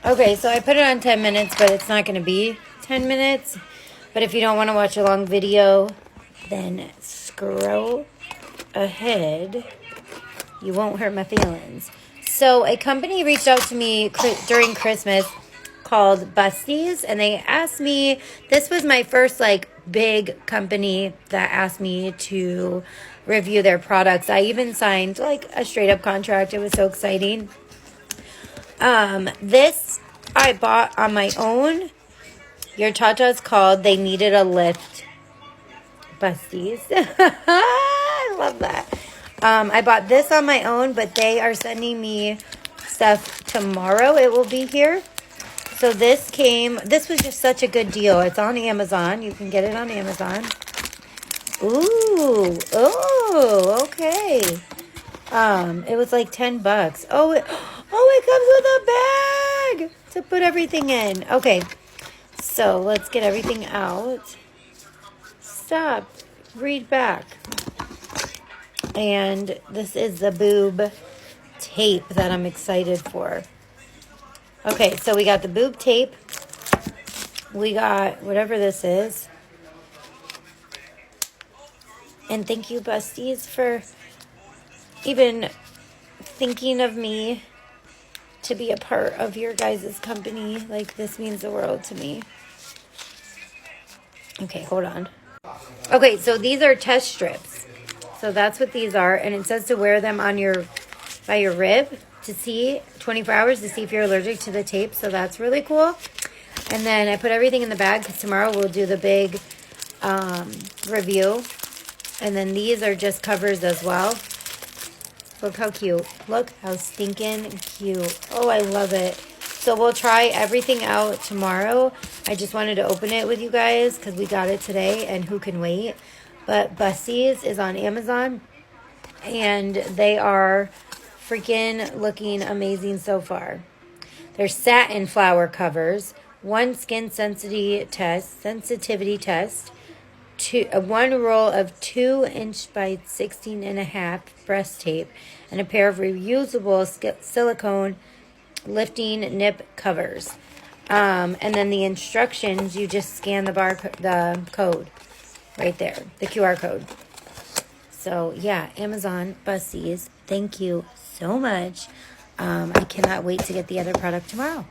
Okay, so I put it on 10 minutes, but it's not going to be 10 minutes. But if you don't want to watch a long video, then scroll ahead. You won't hurt my feelings. So a company reached out to me during Christmas called Busties, and they asked me, this was my first like big company that asked me to review their products. I even signed like a straight up contract. It was so exciting. This I bought on my own. Your Cha-Cha's called They Needed a Lift. Busties. I love that. I bought this on my own, but they are sending me stuff tomorrow. It will be here. So this was just such a good deal. It's on Amazon. You can get it on Amazon. Ooh. Oh, okay. It was like $10. Oh, it comes with a bag to put everything in. Okay. So let's get everything out. Stop. Read back. And this is the boob tape that I'm excited for. Okay, so we got the boob tape. We got whatever this is. And thank you, Busties, for even thinking of me to be a part of your guys' company. Like, this means the world to me. Okay, hold on. Okay, so these are test strips. So that's what these are. And it says to wear them on by your rib to see 24 hours to see if you're allergic to the tape. So that's really cool. And then I put everything in the bag because tomorrow we'll do the big review. And then these are just covers as well. Look how cute. Look how stinking cute. Oh, I love it. So we'll try everything out tomorrow. I just wanted to open it with you guys because we got it today and who can wait. But Busties is on Amazon and they are freaking looking amazing so far. They're satin flower covers, one skin sensitivity test, one roll of 2" by 16.5 breast tape, and a pair of reusable silicone lifting nip covers. And then the instructions, you just scan the code right there, the QR code. So yeah, Amazon Busties, thank you so much. I cannot wait to get the other product tomorrow.